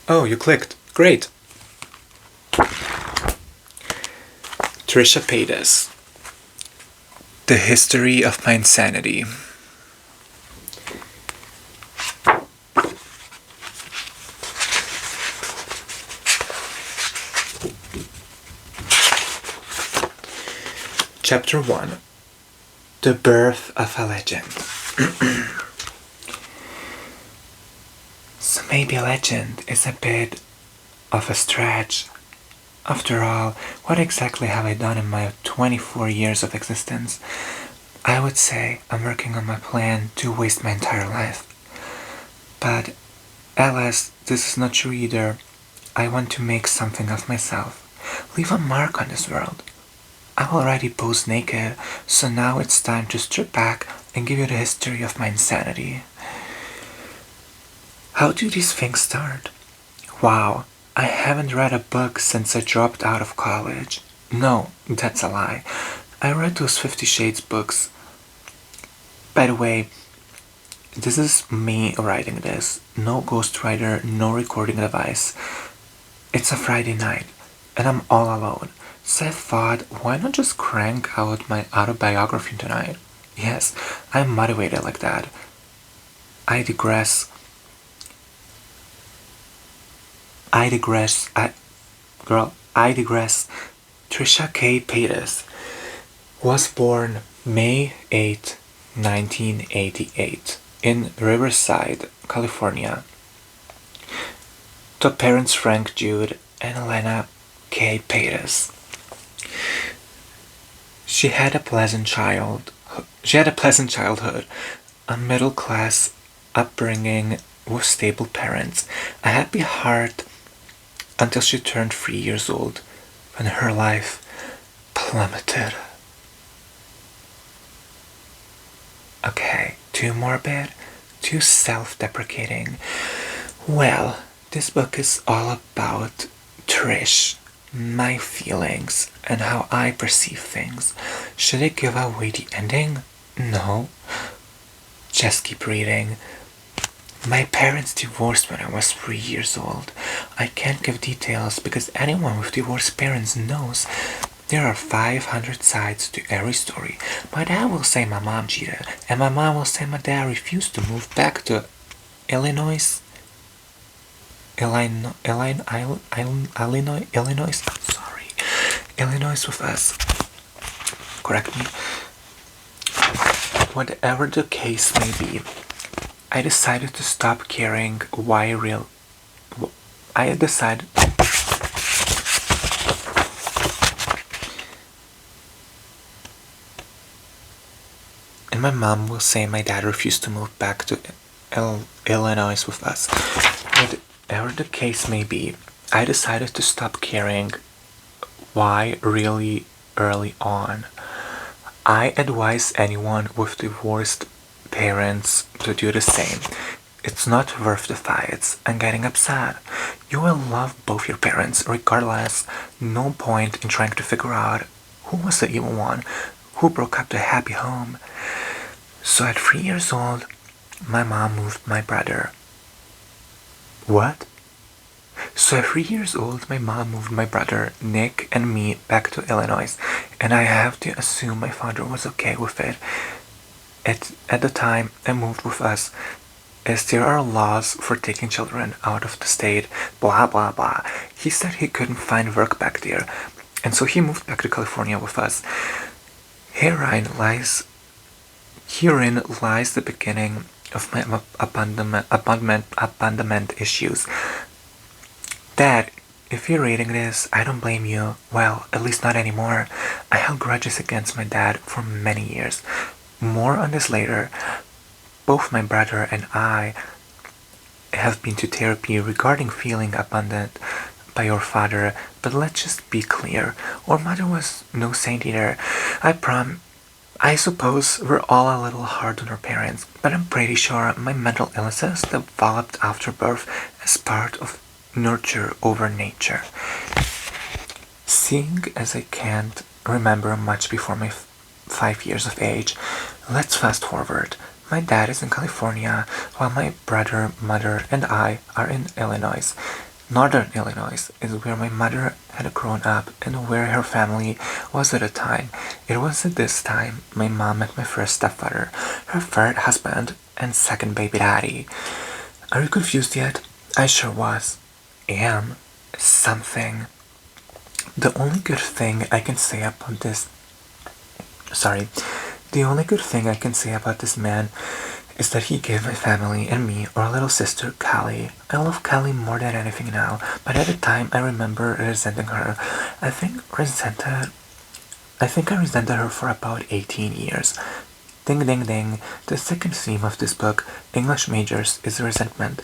Oh, you clicked. Great. Trisha Paytas. The History of My Insanity. Chapter 1. The Birth of a Legend. So maybe a legend is a bit of a stretch. After all, what exactly have I done in my 24 years of existence? I would say I'm working on my plan to waste my entire life. But, alas, this is not true either. I want to make something of myself. Leave a mark on this world. I've already posed naked, so now it's time to strip back and give you the history of my insanity. How do these things start? Wow, I haven't read a book since I dropped out of college. No, that's a lie. I read those 50 Shades books. By the way, this is me writing this. No ghostwriter, no recording device. It's a Friday night, and I'm all alone. So I thought, why not just crank out my autobiography tonight? Yes, I'm motivated like that. I digress. Trisha K. Paytas was born May 8, 1988 in Riverside, California, to parents Frank Jude and Elena K. Paytas. She had a pleasant childhood, a middle-class upbringing with stable parents, a happy heart until she turned 3 years old, when her life plummeted. Okay, too morbid, too self-deprecating. Well, this book is all about Trish, my feelings, and how I perceive things. Should I give away the ending? No. Just keep reading. My parents divorced when I was 3 years old. I can't give details because anyone with divorced parents knows there are 500 sides to every story. My dad will say my mom cheated, and my mom will say my dad refused to move back to Illinois. Illinois with us. Correct me. Whatever the case may be, I decided to stop caring and my mom will say my dad refused to move back to Illinois with us. Whatever the case may be, I decided to stop caring why really early on. I advise anyone with divorced parents to do the same. It's not worth the fights and getting upset. You will love both your parents regardless. No point in trying to figure out who was the evil one, who broke up the happy home. So at 3 years old, my mom moved my brother. What? So at 3 years old, my mom moved my brother, Nick, and me back to Illinois, and I have to assume my father was okay with it. At the time they moved with us, as there are laws for taking children out of the state, blah blah blah. He said he couldn't find work back there, and so he moved back to California with us. Herein lies the beginning of my abandonment issues. Dad, if you're reading this, I don't blame you. Well, at least not anymore. I held grudges against my dad for many years. More on this later. Both my brother and I have been to therapy regarding feeling abandoned by your father, but let's just be clear. Our mother was no saint either. I suppose we're all a little hard on our parents, but I'm pretty sure my mental illnesses developed after birth as part of nurture over nature. Seeing as I can't remember much before my 5 years of age, let's fast forward. My dad is in California, while my brother, mother, and I are in Illinois. Northern Illinois is where my mother had grown up and where her family was at the time. It was at this time my mom met my first stepfather, her third husband, and second baby daddy. Are you confused yet? I sure was. Am. Something. The only good thing I can say about this. Sorry. The only good thing I can say about this man is that he gave my family and me our little sister Callie. I love Callie more than anything now, but at the time I remember resenting her. I think I resented her for about 18 years. Ding ding ding. The second theme of this book, English majors, is resentment.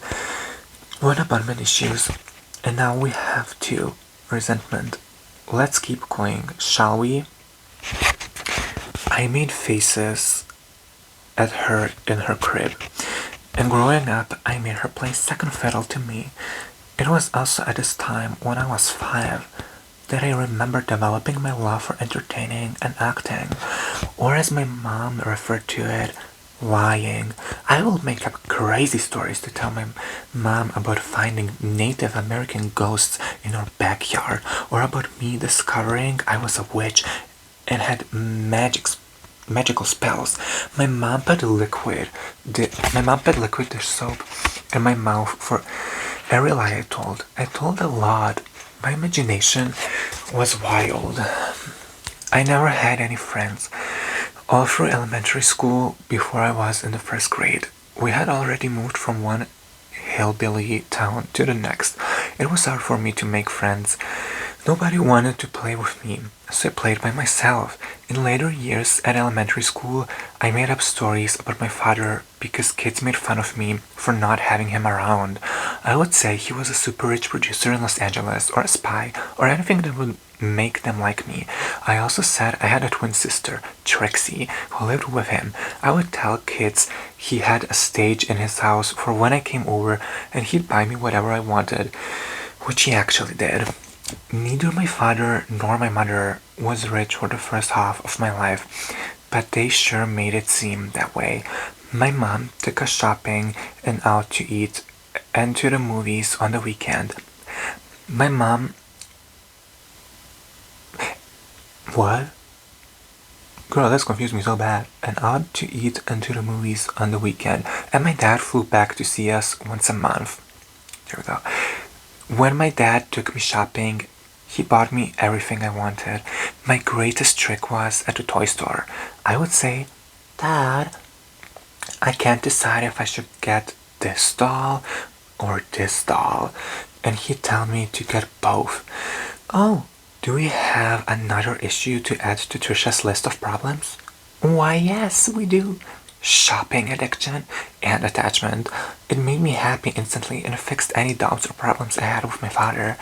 One abundant issues, and now we have two. Resentment. Let's keep going, shall we? I made faces at her in her crib, and growing up I made her play second fiddle to me. It was also at this time, when I was 5, that I remember developing my love for entertaining and acting, or as my mom referred to it, lying. I will make up crazy stories to tell my mom about finding Native American ghosts in our backyard, or about me discovering I was a witch and had magical spells. My mom put liquid dish soap in my mouth for every lie I told. I told a lot. My imagination was wild. I never had any friends. All through elementary school, before I was in the first grade, we had already moved from one hillbilly town to the next. It was hard for me to make friends. Nobody wanted to play with me, so I played by myself. In later years at elementary school, I made up stories about my father because kids made fun of me for not having him around. I would say he was a super rich producer in Los Angeles, or a spy, or anything that would make them like me. I also said I had a twin sister, Trixie, who lived with him. I would tell kids he had a stage in his house for when I came over and he'd buy me whatever I wanted, which he actually did. Neither my father nor my mother was rich for the first half of my life, but they sure made it seem that way. My mom took us shopping and out to eat and to the movies on the weekend. My mom... What? Girl, that's confused me so bad. And out to eat and to the movies on the weekend. And my dad flew back to see us once a month. There we go. When my dad took me shopping, he bought me everything I wanted. My greatest trick was at the toy store. I would say, Dad, I can't decide if I should get this doll or this doll. And he'd tell me to get both. Oh, do we have another issue to add to Trisha's list of problems? Why, yes, we do. Shopping addiction and attachment. It made me happy instantly and fixed any doubts or problems I had with my father.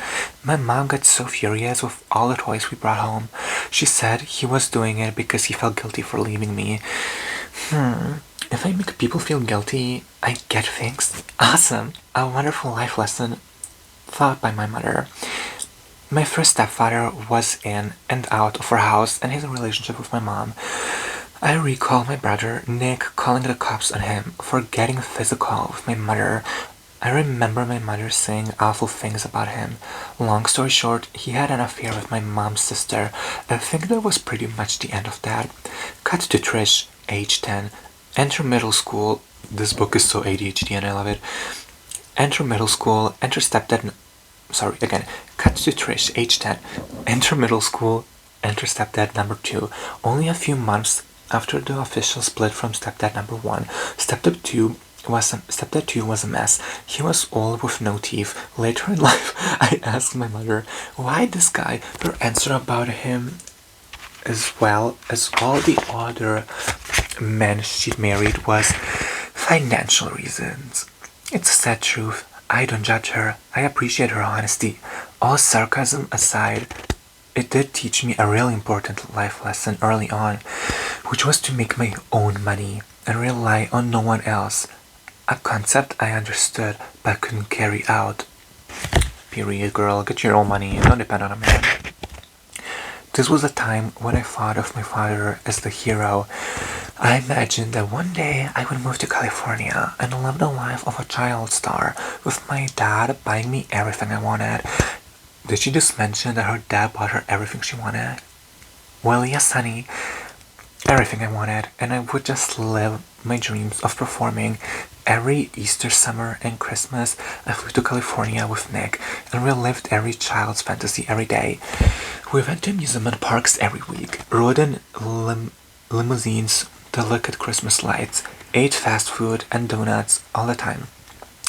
My mom got so furious with all the toys we brought home. She said he was doing it because he felt guilty for leaving me. If I make people feel guilty, I get things. Awesome! A wonderful life lesson taught by my mother. My first stepfather was in and out of our house and his relationship with my mom. I recall my brother, Nick, calling the cops on him for getting physical with my mother. I remember my mother saying awful things about him. Long story short, he had an affair with my mom's sister. I think that was pretty much the end of that. Cut to Trish, age 10. Enter middle school. This book is so ADHD and I love it. Enter middle school, enter stepdad... Sorry, again. Cut to Trish, age 10. Enter middle school, enter stepdad number 2. Only a few months after the official split from stepdad number 1, stepdad 2 was a mess. He was old with no teeth. Later in life, I asked my mother why this guy. Her answer about him, as well as all the other men she'd married, was financial reasons. It's a sad truth. I don't judge her. I appreciate her honesty. All sarcasm aside, it did teach me a really important life lesson early on, which was to make my own money and rely on no one else. A concept I understood but couldn't carry out. Period, girl. Get your own money. Don't depend on a man. This was a time when I thought of my father as the hero. I imagined that one day I would move to California and live the life of a child star, with my dad buying me everything I wanted. Did she just mention that her dad bought her everything she wanted? Well, yes, honey, everything I wanted, and I would just live my dreams of performing. Every Easter, summer, and Christmas, I flew to California with Nick and relived every child's fantasy every day. We went to amusement parks every week, rode in limousines to look at Christmas lights, ate fast food and donuts all the time,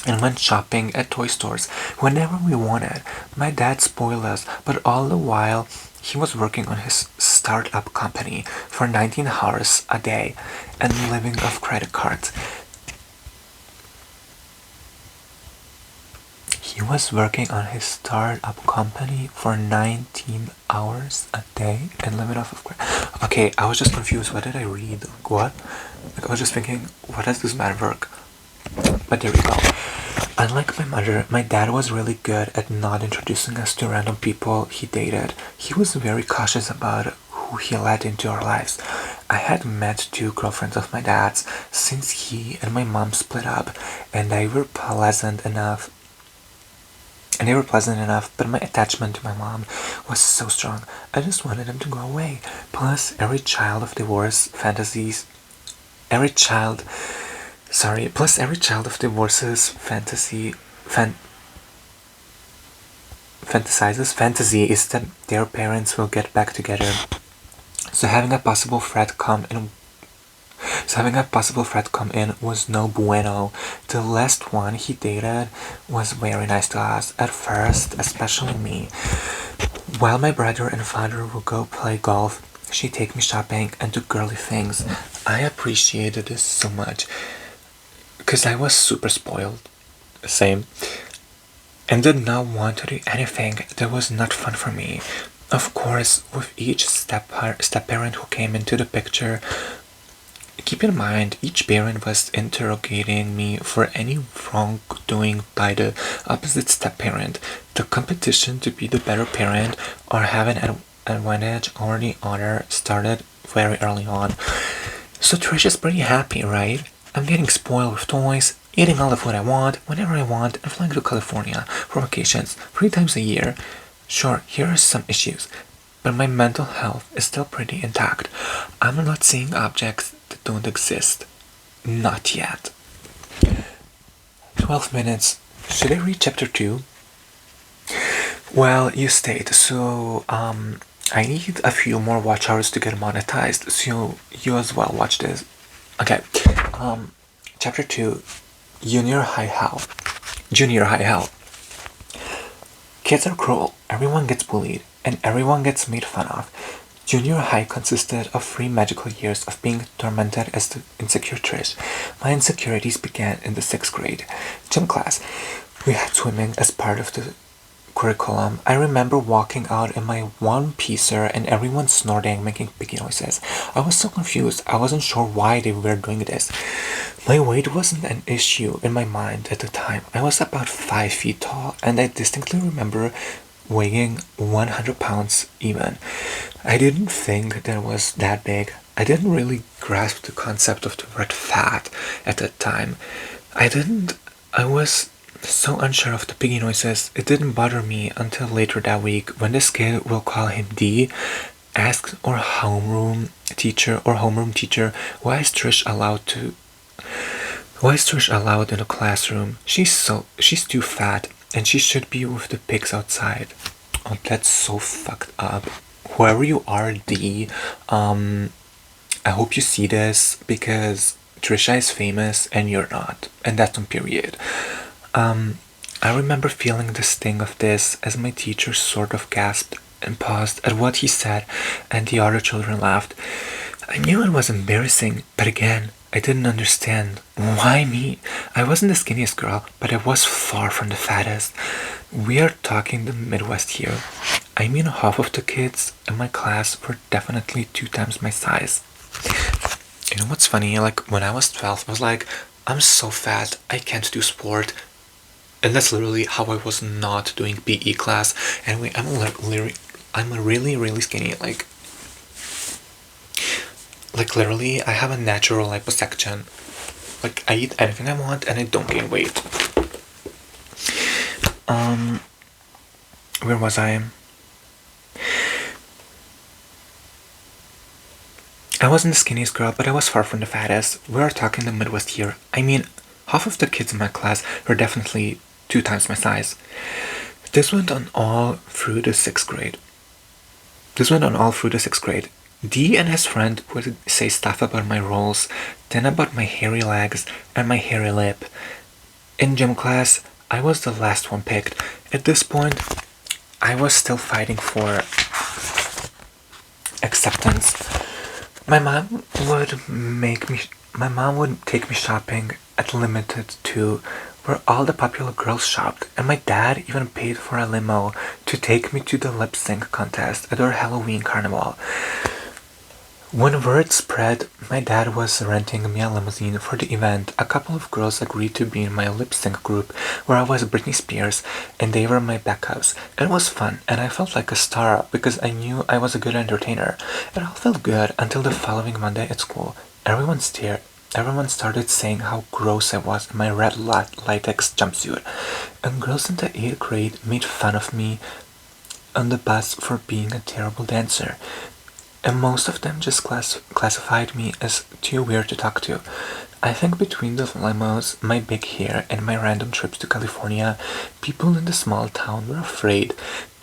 and went shopping at toy stores whenever we wanted. My dad spoiled us, but all the while he was working on his startup company for 19 hours a day and living off credit cards. He was working on his startup company for 19 hours a day and living off of credit. Okay, I was just confused. What did I read? What? Like, I was just thinking, what does this man work? But there we go. Unlike my mother, my dad was really good at not introducing us to random people he dated. He was very cautious about who he let into our lives. I had met 2 girlfriends of my dad's since he and my mom split up, and they were pleasant enough, but my attachment to my mom was so strong. I just wanted them to go away. Plus, every child of divorces fantasy fantasizes fantasy is that their parents will get back together. So having a possible threat come in was no bueno. The last one he dated was very nice to us, at first, especially me. While my brother and father would go play golf, she'd take me shopping and do girly things. I appreciated this so much, because I was super spoiled. Same. And did not want to do anything that was not fun for me. Of course, with each step-parent who came into the picture, keep in mind, each parent was interrogating me for any wrongdoing by the opposite step-parent. The competition to be the better parent or have an advantage over the other started very early on. So Trisha's pretty happy, right? I'm getting spoiled with toys, eating all the food I want, whenever I want, and flying to California for vacations 3 times a year. Sure, here are some issues, but my mental health is still pretty intact. I'm not seeing objects that don't exist. Not yet. 12 minutes. Should I read chapter 2? Well, you stayed, so I need a few more watch hours to get monetized, so you as well watch this. Okay, chapter 2, Junior High Hell. Kids are cruel, everyone gets bullied, and everyone gets made fun of. Junior high consisted of 3 magical years of being tormented as the insecure Trish. My insecurities began in the 6th grade gym class. We had swimming as part of the curriculum. I remember walking out in my one-piecer and everyone snorting, making big noises. I was so confused. I wasn't sure why they were doing this. My weight wasn't an issue in my mind at the time. I was about 5 feet tall, and I distinctly remember weighing 100 pounds even. I didn't think that it was that big. I didn't really grasp the concept of the word fat at that time. I was so unsure of the piggy noises. It didn't bother me until later that week when this kid, we'll call him D, asked our homeroom teacher why is Trish allowed in the classroom? She's too fat and she should be with the pigs outside. Oh, that's so fucked up. Whoever you are, D, I hope you see this, because Trisha is famous and you're not, and that's on period. I remember feeling the sting of this as my teacher sort of gasped and paused at what he said, and the other children laughed. I knew it was embarrassing, but again, I didn't understand. Why me? I wasn't the skinniest girl, but I was far from the fattest. We are talking the Midwest here. I mean, half of the kids in my class were definitely 2 times my size. You know what's funny? Like, when I was 12, I was like, I'm so fat, I can't do sport. And that's literally how I was not doing PE class. And I'm I'm really, really skinny. Like literally, I have a natural liposuction. Like, I eat anything I want and I don't gain weight. Where was I? I wasn't the skinniest girl, but I was far from the fattest. We are talking the Midwest here. I mean, half of the kids in my class were definitely 2 times my size. This went on all through the sixth grade. D and his friend would say stuff about my rolls, then about my hairy legs and my hairy lip. In gym class, I was the last one picked. At this point, I was still fighting for acceptance. My mom would take me shopping at Limited 2, where all the popular girls shopped, and my dad even paid for a limo to take me to the lip sync contest at our Halloween carnival. When word spread my dad was renting me a limousine for the event, a couple of girls agreed to be in my lip sync group where I was Britney Spears and they were my backups. It was fun and I felt like a star because I knew I was a good entertainer. It all felt good until the following Monday at school. Everyone started saying how gross I was in my red latex jumpsuit, and girls in the 8th grade made fun of me on the bus for being a terrible dancer. And most of them just classified me as too weird to talk to. I think between the limos, my big hair, and my random trips to California, people in the small town were afraid.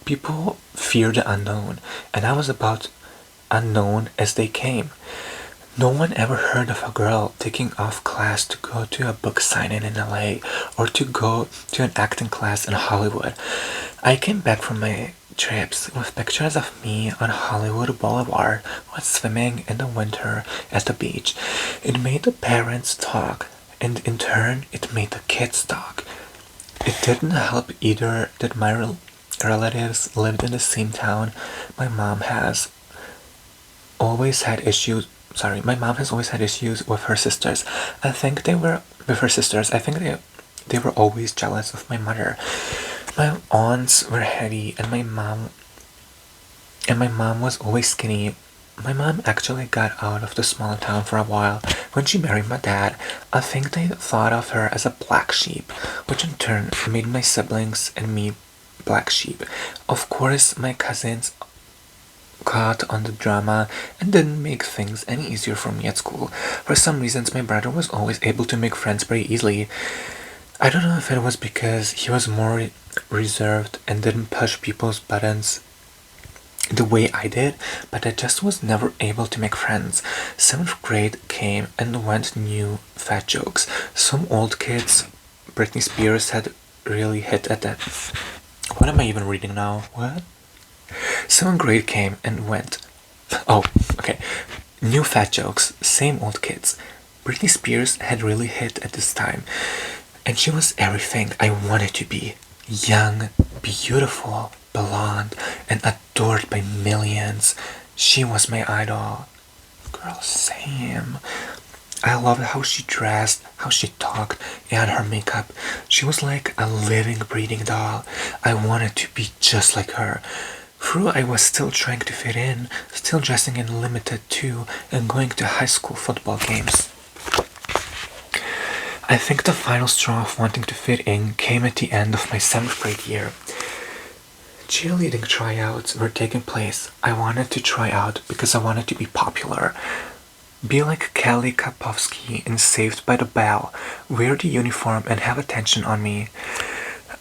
People feared the unknown, and I was about unknown as they came. No one ever heard of a girl taking off class to go to a book signing in LA or to go to an acting class in Hollywood. I came back from my trips with pictures of me on Hollywood Boulevard while swimming in the winter at the beach. It made the parents talk, and in turn, it made the kids talk. It didn't help either that my relatives lived in the same town. My mom has always had issues. My mom has always had issues with her sisters. I think they were always jealous of my mother. My aunts were heavy and my mom was always skinny. My mom actually got out of the small town for a while. When she married my dad, I think they thought of her as a black sheep, which in turn made my siblings and me black sheep. Of course, my cousins caught on the drama and didn't make things any easier for me at school. For some reasons, my brother was always able to make friends very easily. I don't know if it was because he was more reserved and didn't push people's buttons the way I did, but I just was never able to make friends. 7th grade came and went new fat jokes. Some old kids, Britney Spears, had really hit at that. What am I even reading now? What? 7th grade came and went. Oh, okay. New fat jokes, same old kids. Britney Spears had really hit at this time, and she was everything I wanted to be. Young, beautiful, blonde, and adored by millions. She was my idol. Girl, same. I loved how she dressed, how she talked, and her makeup. She was like a living, breathing doll. I wanted to be just like her. Through I was still trying to fit in, still dressing in Limited 2 and going to high school football games. I think the final straw of wanting to fit in came at the end of my 7th grade year. Cheerleading tryouts were taking place. I wanted to try out because I wanted to be popular. Be like Kelly Kapowski in Saved by the Bell, wear the uniform and have attention on me.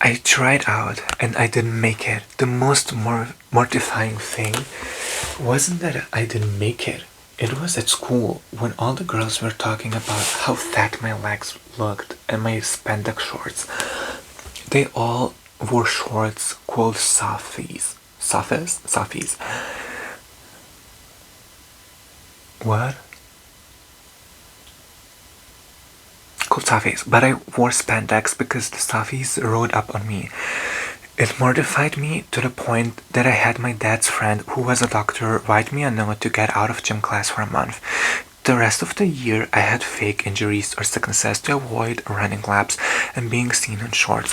I tried out and I didn't make it. The most mortifying thing wasn't that I didn't make it. It was at school when all the girls were talking about how fat my legs looked and my spandex shorts. They all wore shorts called softies. Softies? What? Called softies, but I wore spandex because the softies rode up on me. It mortified me to the point that I had my dad's friend, who was a doctor, write me a note to get out of gym class for a month. The rest of the year, I had fake injuries or sicknesses to avoid running laps and being seen in shorts.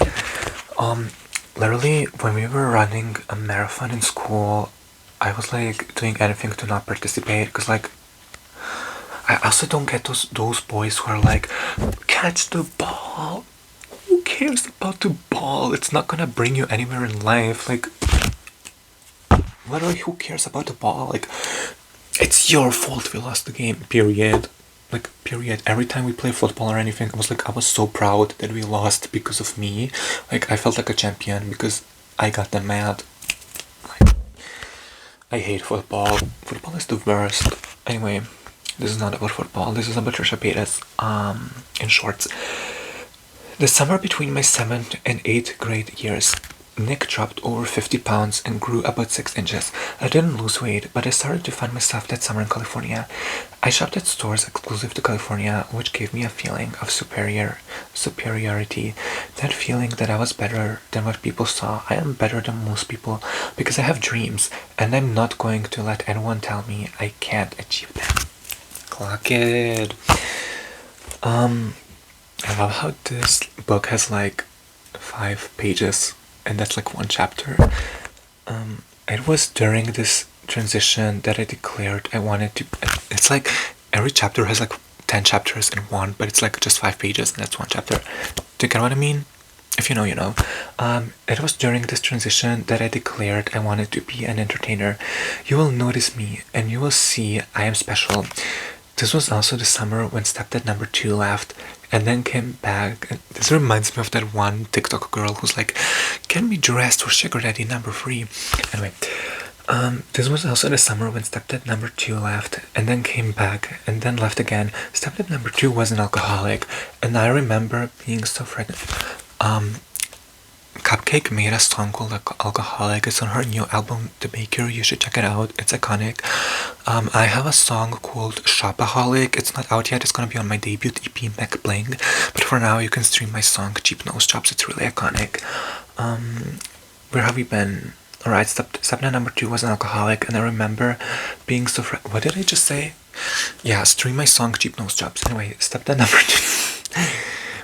Literally, when we were running a marathon in school, I was like doing anything to not participate, because like I also don't get those boys who are like, catch the ball. Who cares about the ball? It's not gonna bring you anywhere in life. Like, literally, who cares about the ball? Like, it's your fault we lost the game. Period. Like, period. Every time we play football or anything, I was so proud that we lost because of me. Like, I felt like a champion because I got them mad. Like, I hate football. Football is the worst. Anyway, this is not about football. This is about Trisha Paytas. In shorts. The summer between my 7th and 8th grade years, Nick dropped over 50 pounds and grew about 6 inches. I didn't lose weight, but I started to find myself that summer in California. I shopped at stores exclusive to California, which gave me a feeling of superiority. That feeling that I was better than what people saw. I am better than most people because I have dreams, and I'm not going to let anyone tell me I can't achieve them. Clock it. I love how this book has like 5 pages, and that's like one chapter. It was during this transition that I declared I wanted to. It's like every chapter has like 10 chapters in one, but it's like just 5 pages, and that's one chapter. Do you get what I mean? If you know, you know. It was during this transition that I declared I wanted to be an entertainer. You will notice me, and you will see I am special. This was also the summer when stepdad number 2 left and then came back. And this reminds me of that one TikTok girl who's like, "Get me dressed for sugar daddy number 3." Anyway, this was also the summer when stepdad number 2 left and then came back and then left again. Stepdad number 2 was an alcoholic, and I remember being so frightened. Cupcake made a song called Alcoholic. It's on her new album, The Baker. You should check it out. It's iconic. I have a song called Shopaholic. It's not out yet. It's gonna be on my debut EP, Mac Bling. But for now, you can stream my song, Cheap Nose Jobs. It's really iconic. Where have we been? Alright, stepdad number 2 was an alcoholic, and I remember being so what did I just say? Yeah, stream my song, Cheap Nose Jobs. Anyway, stepdad number 2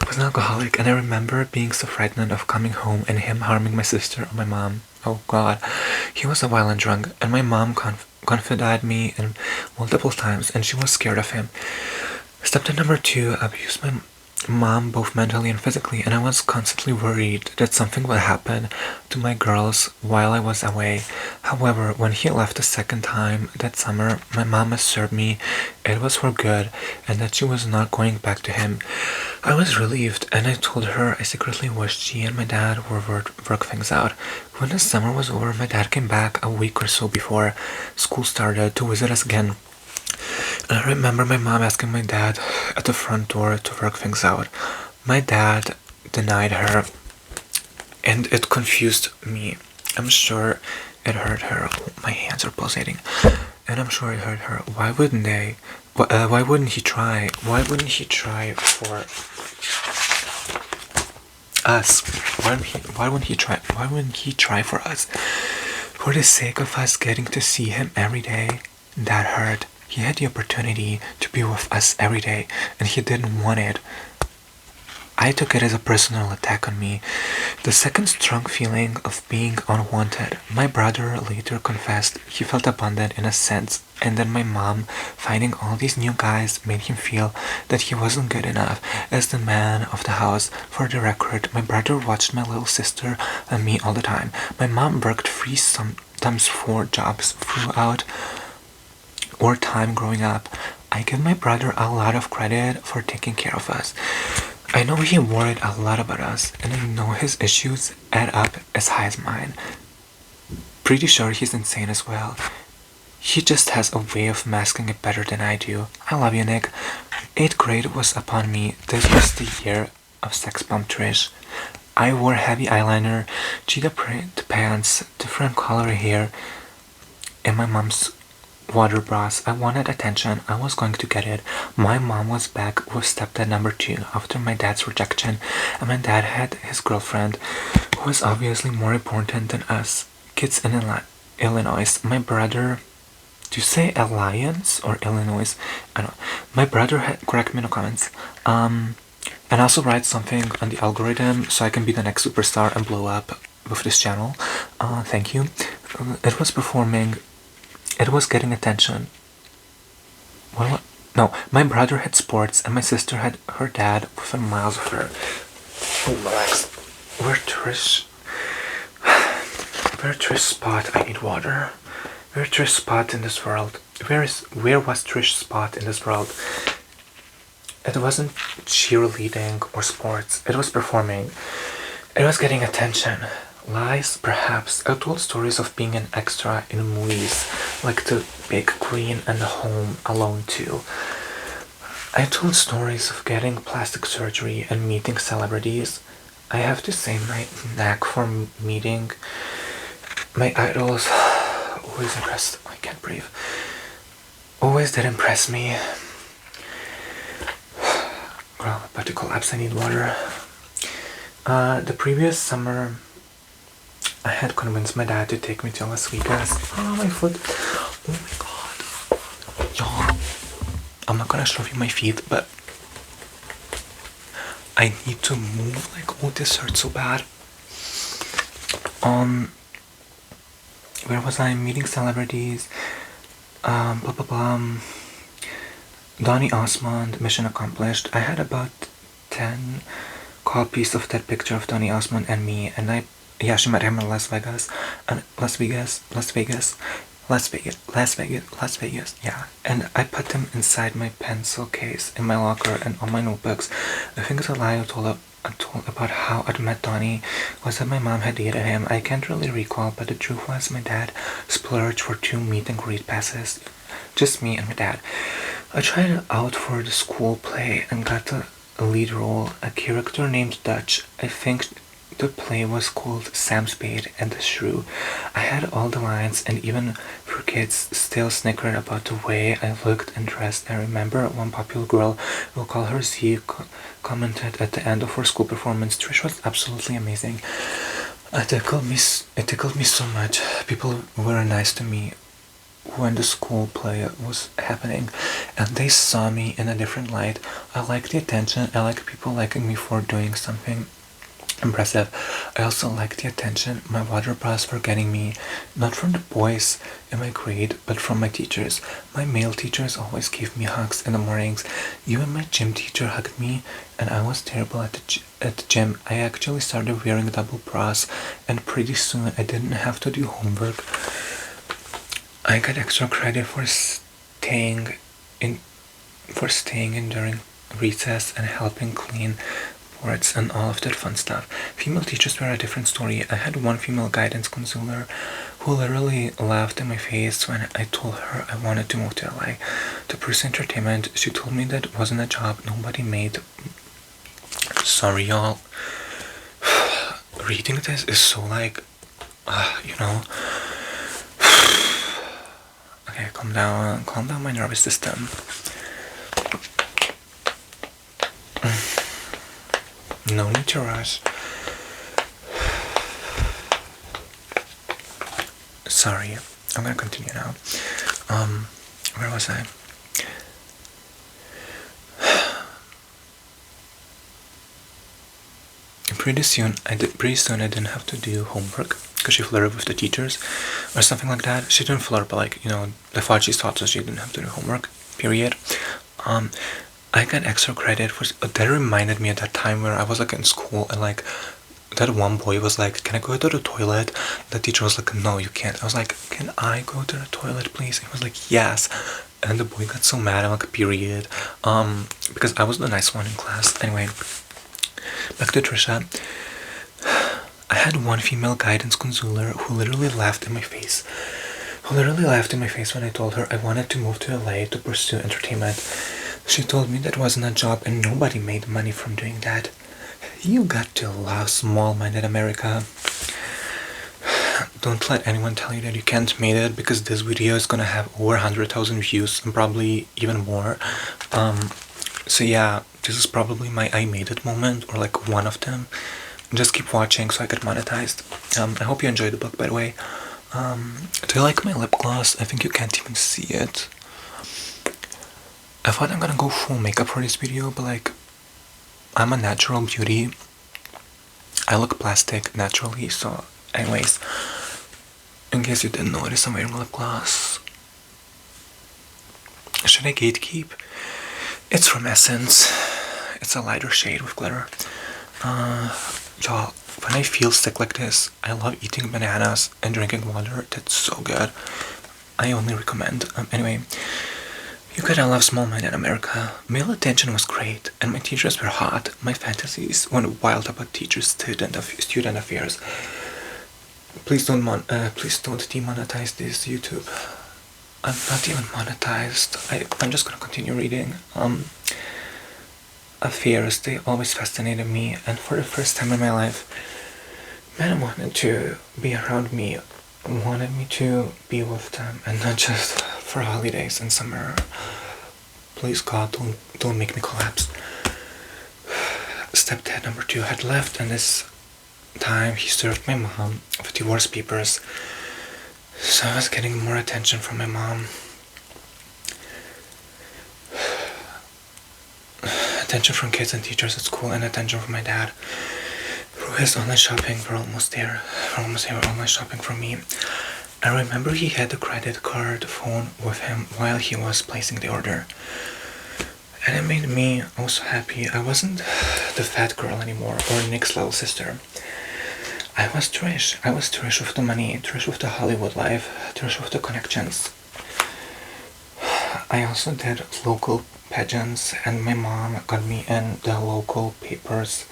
was an alcoholic, and I remember being so frightened of coming home and him harming my sister or my mom. Oh god. He was a violent drunk, and my mom confided me in multiple times, and she was scared of him. Stepdad number 2 abused my mom both mentally and physically, and I was constantly worried that something would happen to my girls while I was away. However, when he left the second time that summer, my mom assured me it was for good and that she was not going back to him. I was relieved, and I told her I secretly wished she and my dad would work things out. When the summer was over, my dad came back a week or so before school started to visit us again. And I remember my mom asking my dad at the front door to work things out. My dad denied her, and it confused me. I'm sure it hurt her. My hands are pulsating. And I'm sure it hurt her. Why wouldn't they? Why wouldn't he try? Why wouldn't he try for us? Why wouldn't he try? Why wouldn't he try for us? For the sake of us getting to see him every day, that hurt. He had the opportunity to be with us every day, and he didn't want it. I took it as a personal attack on me. The second strong feeling of being unwanted. My brother later confessed he felt abandoned in a sense, and then my mom, finding all these new guys, made him feel that he wasn't good enough as the man of the house. For the record, my brother watched my little sister and me all the time. My mom worked 3, sometimes 4 jobs throughout our time growing up. I give my brother a lot of credit for taking care of us. I know he worried a lot about us, and I know his issues add up as high as mine. Pretty sure he's insane as well. He just has a way of masking it better than I do. I love you, Nick. 8th grade was upon me. This was the year of Sex Bomb Trish. I wore heavy eyeliner, cheetah print pants, different color hair, and my mom's water bras. I wanted attention. I was going to get it. My mom was back with stepdad number 2 after my dad's rejection, and my dad had his girlfriend, who was obviously more important than us kids in Illinois. My brother, do you say Alliance or Illinois? I don't know. My brother had, correct me in the comments, and also write something on the algorithm so I can be the next superstar and blow up with this channel. Thank you. It was performing It was getting attention. Well, no, my brother had sports and my sister had her dad within miles of her. Oh, relax. Where Trish's spot? I need water. Where Trish's spot in this world? Where was Trish's spot in this world? It wasn't cheerleading or sports. It was performing. It was getting attention. Lies, perhaps. I told stories of being an extra in movies, like The Big Green and The Home Alone 2. I told stories of getting plastic surgery and meeting celebrities. I have to say my knack for meeting my idols always impressed. I can't breathe. Always did impress me. Girl, I'm about to collapse. I need water. The previous summer, I had convinced my dad to take me to Las Vegas. Oh, my foot. Oh my god. Y'all, I'm not gonna show you my feet, but I need to move. Like, oh, this hurts so bad. Where was I? Meeting celebrities. Blah blah blah. Donny Osmond, mission accomplished. I had about 10 copies of that picture of Donny Osmond and me, and she met him in Las Vegas, yeah. And I put them inside my pencil case in my locker and all my notebooks. I think it's a lie I told about how I'd met Donny was that my mom had dated him. I can't really recall, but the truth was my dad splurged for 2 meet and greet passes. Just me and my dad. I tried out for the school play and got the lead role, a character named Dutch. I think the play was called Sam Spade and the Shrew. I had all the lines, and even for kids still snickered about the way I looked and dressed. I remember one popular girl, we'll call her Z, commented at the end of her school performance, "Trish was absolutely amazing." It tickled me so much. People were nice to me when the school play was happening, and they saw me in a different light. I like the attention. I like people liking me for doing something impressive. I also like the attention my water bras were getting me, not from the boys in my grade, but from my teachers. My male teachers always gave me hugs in the mornings. Even my gym teacher hugged me, and I was terrible at the gym. I actually started wearing double bras, and pretty soon I didn't have to do homework. I got extra credit for staying in during recess and helping clean boards and all of that fun stuff. Female teachers were a different story. I had one female guidance counselor who literally laughed in my face when I told her I wanted to move to LA to pursue entertainment. She told me that wasn't a job nobody made. Sorry, y'all. Reading this is so like, you know. Okay, calm down my nervous system. No need to rush. Sorry, I'm gonna continue now. Where was I? Pretty soon I didn't have to do homework because she flirted with the teachers or something like that. She didn't flirt, but like, you know, I thought she thought so she didn't have to do homework, period. I got extra credit for that. Reminded me at that time where I was like in school and like that one boy was like, "Can I go to the toilet?" The teacher was like, "No, you can't." I was like, "Can I go to the toilet, please?" He was like, "Yes." And the boy got so mad. I'm like, period. Because I was the nice one in class. Anyway, back to Trisha. I had one female guidance counselor who literally laughed in my face. When I told her I wanted to move to LA to pursue entertainment. She told me that wasn't a job and nobody made money from doing that. You got to love small-minded America. Don't let anyone tell you that you can't make it, because this video is gonna have over 100,000 views and probably even more. So yeah, this is probably my I made it moment, or like one of them. Just keep watching so I get monetized. I hope you enjoyed the book, by the way. Do you like my lip gloss? I think you can't even see it. I thought I'm gonna go full makeup for this video, but like, I'm a natural beauty. I look plastic naturally, so anyways, in case you didn't notice, I'm wearing lip gloss. Should I gatekeep? It's from Essence. It's a lighter shade with glitter. Y'all, when I feel sick like this, I love eating bananas and drinking water. That's so good. I only recommend. Anyway, you gotta love small minded America. Male attention was great, and my teachers were hot. My fantasies went wild about teachers' student affairs. Please don't demonetize this, YouTube. I'm not even monetized. I'm just gonna continue reading. Affairs, they always fascinated me, and for the first time in my life, men wanted to be around me, wanted me to be with them, and not just for holidays and summer. Please God, don't make me collapse. Stepdad number 2 had left, and this time he served my mom with divorce papers, so I was getting more attention from my mom. Attention from kids and teachers at school, and attention from my dad. Through his online shopping, we're almost there. Online shopping from me. I remember he had the credit card phone with him while he was placing the order. And it made me also happy. I wasn't the fat girl anymore, or Nick's little sister. I was Trish. I was Trish with the money, Trish with the Hollywood life, Trish with the connections. I also did local pageants, and my mom got me in the local papers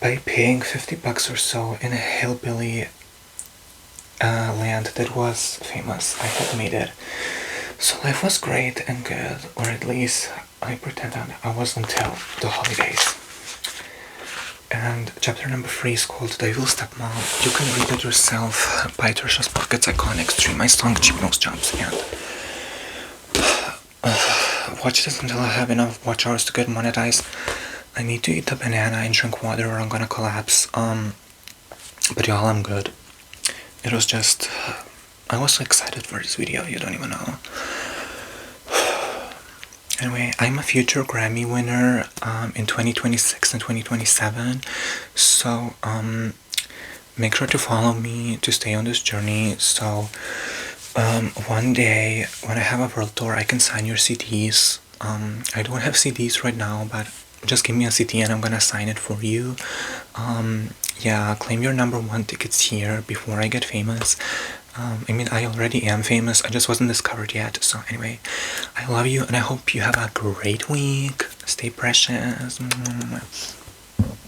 by paying $50 or so in a hillbilly land that was famous. I had made it. So life was great and good, or at least I pretended I was until the holidays. And chapter number 3 is called The Evil Stepmom. You can read it yourself by Trisha's book. It's iconic. Stream my song Cheap Nose Jumps, and watch this until I have enough watch hours to get monetized. I need to eat a banana and drink water or I'm gonna collapse. But y'all, I'm good. It was just, I was so excited for this video, you don't even know. Anyway, I'm a future Grammy winner in 2026 and 2027, so make sure to follow me to stay on this journey. So one day when I have a world tour, I can sign your CDs. I don't have CDs right now, but just give me a CD and I'm gonna sign it for you. Yeah, claim your number 1 tickets here before I get famous. I mean, I already am famous, I just wasn't discovered yet. So anyway, I love you and I hope you have a great week. Stay precious.